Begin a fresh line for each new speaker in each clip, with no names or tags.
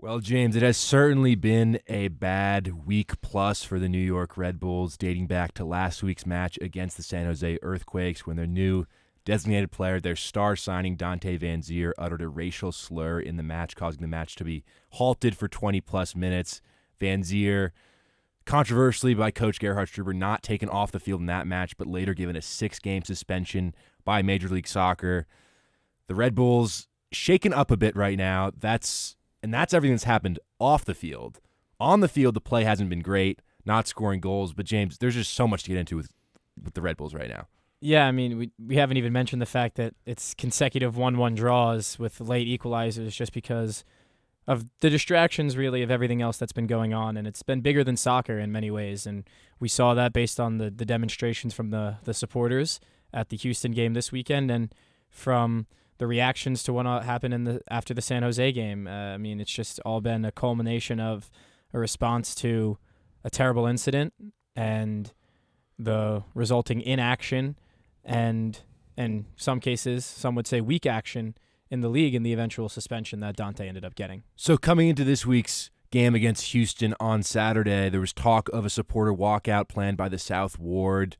Well, James, it has certainly been a bad week plus for the New York Red Bulls, dating back to last week's match against the San Jose Earthquakes when their new designated player, their star signing Dante Vanzeir, uttered a racial slur in the match, causing the match to be halted for 20-plus minutes. Vanzeir, controversially by Coach Gerhard Struber, not taken off the field in that match, but later given a 6-game suspension by Major League Soccer. The Red Bulls shaken up a bit right now. That's everything that's happened off the field. On the field, the play hasn't been great, not scoring goals. But, James, there's just so much to get into with the Red Bulls right now.
Yeah, I mean, we haven't even mentioned the fact that it's consecutive 1-1 draws with late equalizers just because of the distractions, really, of everything else that's been going on. And it's been bigger than soccer in many ways. And we saw that based on the demonstrations from the supporters at the Houston game this weekend and from the reactions to what happened after the San Jose game. I mean, it's just all been a culmination of a response to a terrible incident and the resulting inaction and, in some cases, some would say weak action in the league and the eventual suspension that Dante ended up getting.
So coming into this week's game against Houston on Saturday, there was talk of a supporter walkout planned by the South Ward.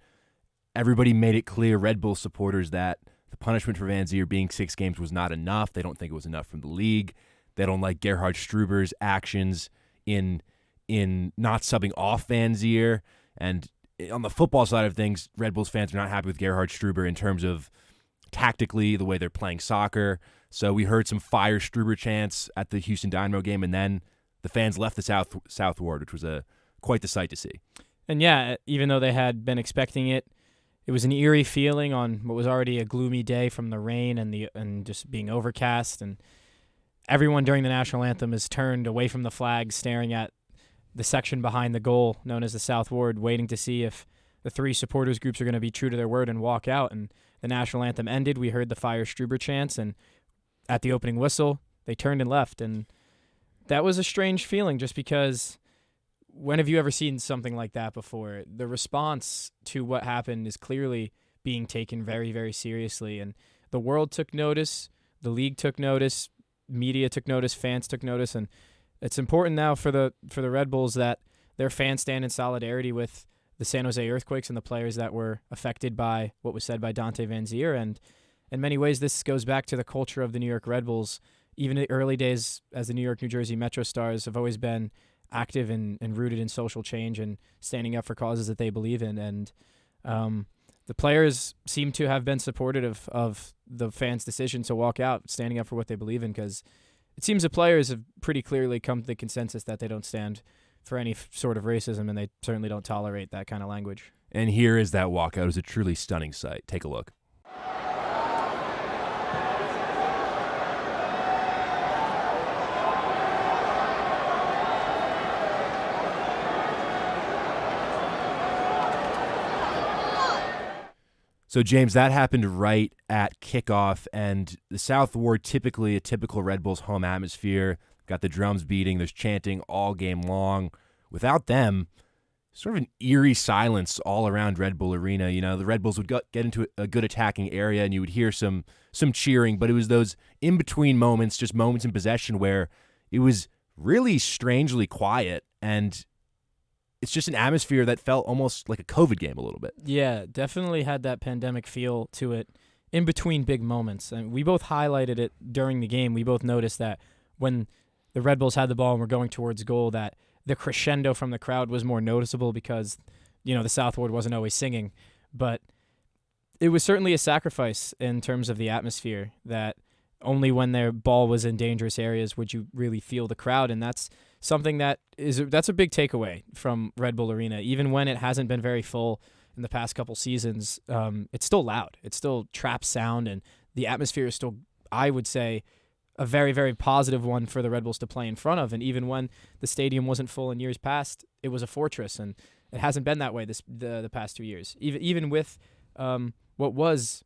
Everybody made it clear, Red Bull supporters, that the punishment for Vanzeir being 6 games was not enough. They don't think it was enough from the league. They don't like Gerhard Struber's actions in not subbing off Vanzeir. And on the football side of things, Red Bulls fans are not happy with Gerhard Struber in terms of tactically the way they're playing soccer. So we heard some fire Struber chants at the Houston Dynamo game, and then the fans left the South Ward, which was quite the sight to see.
And yeah, even though they had been expecting it, it was an eerie feeling on what was already a gloomy day from the rain and just being overcast. And everyone during the national anthem is turned away from the flag, staring at the section behind the goal known as the South Ward, waiting to see if the 3 supporters groups are going to be true to their word and walk out. And the national anthem ended. We heard the fire Struber chants, and at the opening whistle, they turned and left. And that was a strange feeling just because when have you ever seen something like that before? The response to what happened is clearly being taken very, very seriously. And the world took notice, the league took notice, media took notice, fans took notice. And it's important now for the Red Bulls that their fans stand in solidarity with the San Jose Earthquakes and the players that were affected by what was said by Dante Vanzeir. And in many ways, this goes back to the culture of the New York Red Bulls. Even in the early days as the New York, New Jersey Metro Stars have always been active and rooted in social change and standing up for causes that they believe in. And the players seem to have been supportive of the fans' decision to walk out, standing up for what they believe in, because it seems the players have pretty clearly come to the consensus that they don't stand for any sort of racism, and they certainly don't tolerate that kind of language.
And here is that walkout. It was a truly stunning sight. Take a look. So, James, that happened right at kickoff, and the South Ward, typically a typical Red Bulls home atmosphere, got the drums beating, there's chanting all game long. Without them, sort of an eerie silence all around Red Bull Arena. You know, the Red Bulls would get into a good attacking area, and you would hear some cheering, but it was those in-between moments, just moments in possession, where it was really strangely quiet, and it's just an atmosphere that felt almost like a COVID game a little bit.
Yeah, definitely had that pandemic feel to it in between big moments. And we both highlighted it during the game. We both noticed that when the Red Bulls had the ball and were going towards goal, that the crescendo from the crowd was more noticeable because, you know, the South Ward wasn't always singing. But it was certainly a sacrifice in terms of the atmosphere, that only when their ball was in dangerous areas would you really feel the crowd. And that's something that's a big takeaway from Red Bull Arena. Even when it hasn't been very full in the past couple seasons, it's still loud. It's still trap sound, and the atmosphere is still, I would say, a very, very positive one for the Red Bulls to play in front of. And even when the stadium wasn't full in years past, it was a fortress, and it hasn't been that way the past 2 years. Even with what was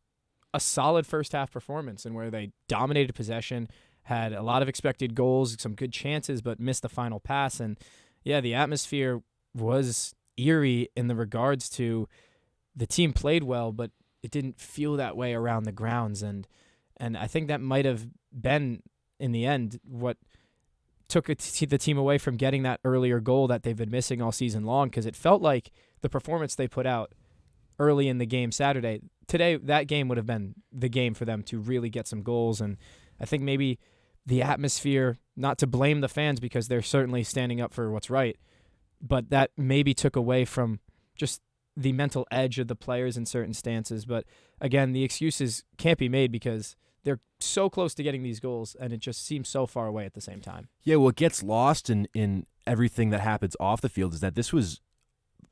a solid first half performance, and where they dominated possession, had a lot of expected goals, some good chances, but missed the final pass. And yeah, the atmosphere was eerie in the regards to the team played well, but it didn't feel that way around the grounds. And I think that might have been, in the end, what took the team away from getting that earlier goal that they've been missing all season long, because it felt like the performance they put out early in the game Saturday. Today, that game would have been the game for them to really get some goals, and I think maybe the atmosphere, not to blame the fans because they're certainly standing up for what's right, but that maybe took away from just the mental edge of the players in certain stances. But again, the excuses can't be made because they're so close to getting these goals, and it just seems so far away at the same time.
Yeah, what gets lost in everything that happens off the field is that this was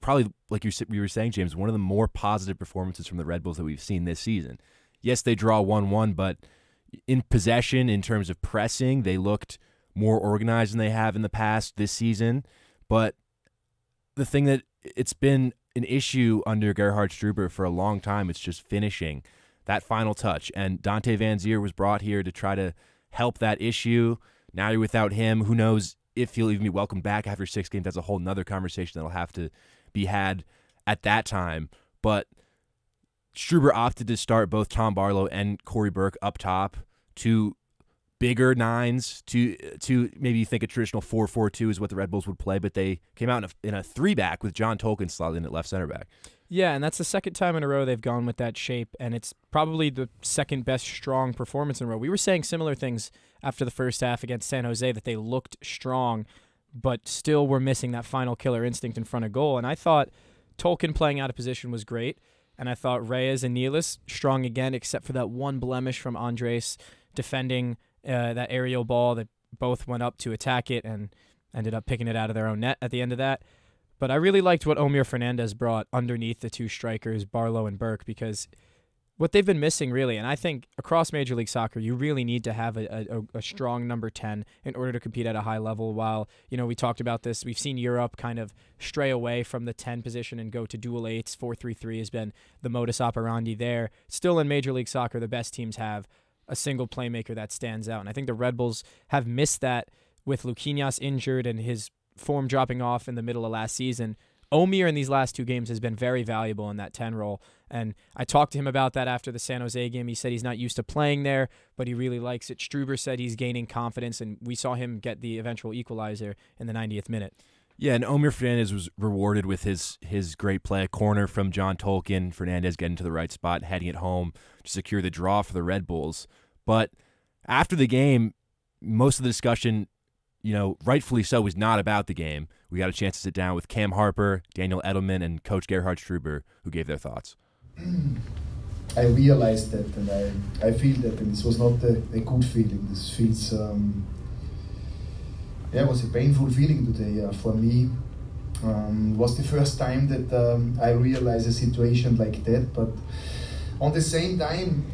probably, like you were saying, James, one of the more positive performances from the Red Bulls that we've seen this season. Yes, they draw 1-1, but in possession, in terms of pressing, they looked more organized than they have in the past this season. But the thing that it's been an issue under Gerhard Struber for a long time, it's just finishing that final touch. And Dante Vanzeir was brought here to try to help that issue. Now you're without him. Who knows if he'll even be welcomed back after 6 games? That's a whole nother conversation that'll have to be had at that time. But Struber opted to start both Tom Barlow and Corey Burke up top, two bigger nines, to maybe you think a traditional 4-4-2 is what the Red Bulls would play, but they came out in a 3-back with John Tolkin slotted in at left center back.
Yeah, and that's the second time in a row they've gone with that shape, and it's probably the second best strong performance in a row. We were saying similar things after the first half against San Jose, that they looked strong, but still were missing that final killer instinct in front of goal. And I thought Tolkin playing out of position was great, and I thought Reyes and Nealis strong again, except for that one blemish from Andres defending that aerial ball that both went up to attack it and ended up picking it out of their own net at the end of that. But I really liked what Omir Fernandez brought underneath the two strikers, Barlow and Burke, because what they've been missing really, and I think across Major League Soccer, you really need to have a strong number 10 in order to compete at a high level. While, we talked about this, we've seen Europe kind of stray away from the 10 position and go to dual 8s. 4-3-3 has been the modus operandi there. Still in Major League Soccer, the best teams have a single playmaker that stands out. And I think the Red Bulls have missed that with Luquinhas injured and his form dropping off in the middle of last season. Omir in these last 2 games has been very valuable in that 10 role. And I talked to him about that after the San Jose game. He said he's not used to playing there, but he really likes it. Struber said he's gaining confidence, and we saw him get the eventual equalizer in the 90th minute.
Yeah, and Omir Fernandez was rewarded with his great play. A corner from John Tolkin. Fernandez getting to the right spot, heading it home to secure the draw for the Red Bulls. But after the game, most of the discussion, rightfully so, was not about the game. We got a chance to sit down with Cam Harper, Daniel Edelman, and Coach Gerhard Struber, who gave their thoughts.
I realized that, and I feel that, and this was not a good feeling. This feels, it was a painful feeling today for me. It was the first time that I realized a situation like that, but on the same time,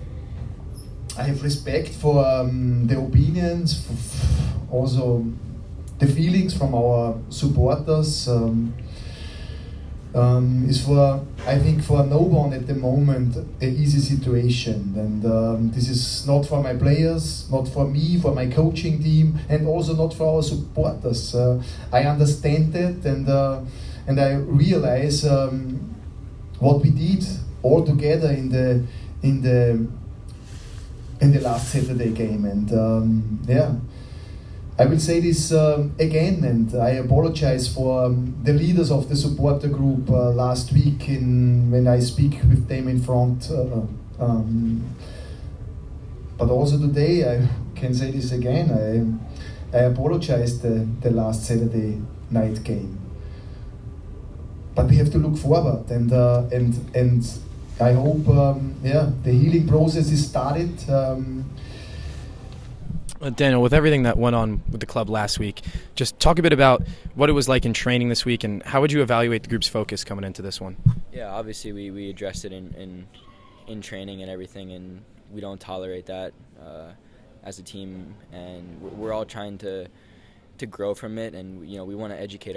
I have respect for the opinions, also the feelings from our supporters. Is I think for no one at the moment an easy situation, and this is not for my players, not for me, for my coaching team, and also not for our supporters. I understand that, and I realize what we did all together in the last Saturday game, and I will say this again, and I apologize for the leaders of the supporter group last week when I speak with them in front. But also today, I can say this again. I apologize the last Saturday night game. But we have to look forward, and I hope the healing process is started.
Daniel, with everything that went on with the club last week, just talk a bit about what it was like in training this week, and how would you evaluate the group's focus coming into this one?
Yeah, obviously we addressed it in training and everything, and we don't tolerate that as a team, and we're all trying to grow from it, and we want to educate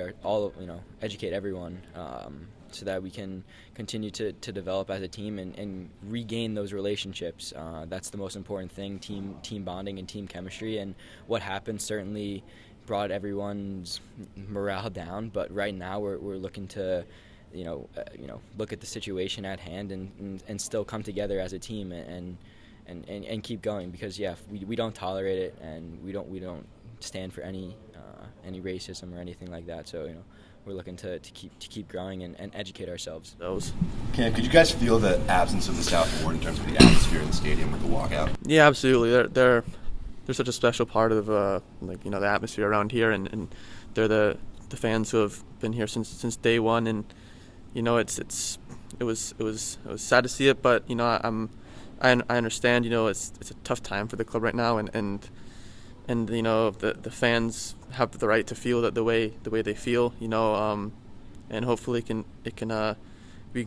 educate everyone so that we can continue to develop as a team and regain those relationships. That's the most important thing, team bonding and team chemistry. And what happened certainly brought everyone's morale down. But right now we're looking to, look at the situation at hand and still come together as a team and keep going, because we don't tolerate it, and we don't stand for any racism or anything like that. So we're looking to keep growing and educate ourselves.
Cam, could you guys feel the absence of the South Ward in terms of the atmosphere in the stadium with the walkout?
Yeah, absolutely. They're such a special part of the atmosphere around here, and they're the fans who have been here since day one. And it was sad to see it, but I understand. It's a tough time for the club right now, and the fans have the right to feel that the way they feel. And hopefully we can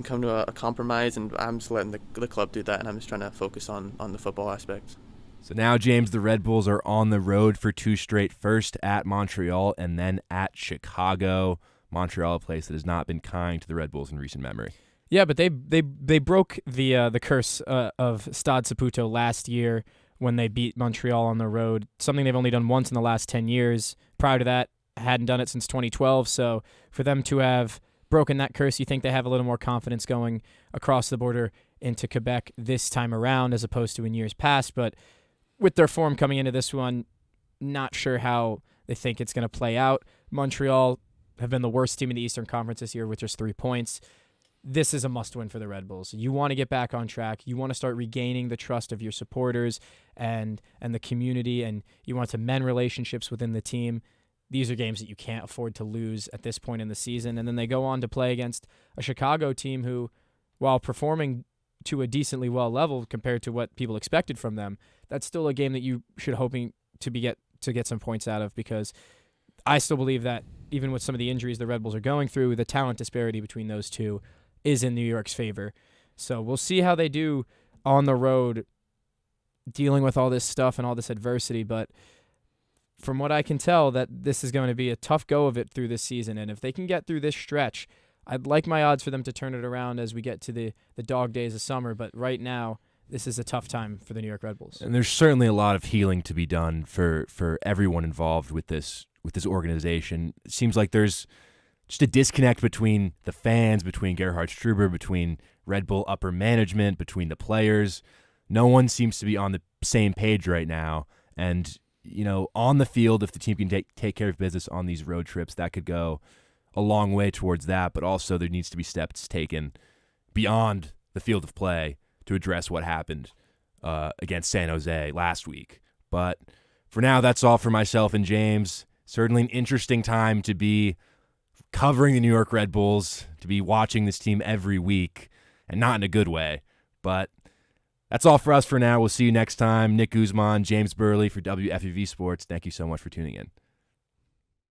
come to a compromise. And I'm just letting the club do that, and I'm just trying to focus on the football aspects.
So now, James, the Red Bulls are on the road for 2 straight, first at Montreal and then at Chicago. Montreal, a place that has not been kind to the Red Bulls in recent memory.
Yeah, but they broke the curse of Stade Saputo last year when they beat Montreal on the road, something they've only done once in the last 10 years. Prior to that, hadn't done it since 2012. So for them to have broken that curse, you think they have a little more confidence going across the border into Quebec this time around as opposed to in years past. But with their form coming into this one, not sure how they think it's going to play out. Montreal have been the worst team in the Eastern Conference this year with just 3 points. This is a must-win for the Red Bulls. You want to get back on track. You want to start regaining the trust of your supporters and the community, and you want to mend relationships within the team. These are games that you can't afford to lose at this point in the season. And then they go on to play against a Chicago team who, while performing to a decently well level compared to what people expected from them, that's still a game that you should hoping to get some points out of, because I still believe that even with some of the injuries the Red Bulls are going through, the talent disparity between those two is in New York's favor. So we'll see how they do on the road dealing with all this stuff and all this adversity. But from what I can tell, that this is going to be a tough go of it through this season. And if they can get through this stretch, I'd like my odds for them to turn it around as we get to the dog days of summer. But right now, this is a tough time for the New York Red Bulls.
And there's certainly a lot of healing to be done for everyone involved with this organization. It seems like there's just a disconnect between the fans, between Gerhard Struber, between Red Bull upper management, between the players. No one seems to be on the same page right now. And, on the field, if the team can take care of business on these road trips, that could go a long way towards that. But also there needs to be steps taken beyond the field of play to address what happened against San Jose last week. But for now, that's all for myself and James. Certainly an interesting time to be covering the New York Red Bulls, to be watching this team every week, and not in a good way. But that's all for us for now. We'll see you next time. Nick Guzman, James Burley for WFUV Sports. Thank you so much for tuning in.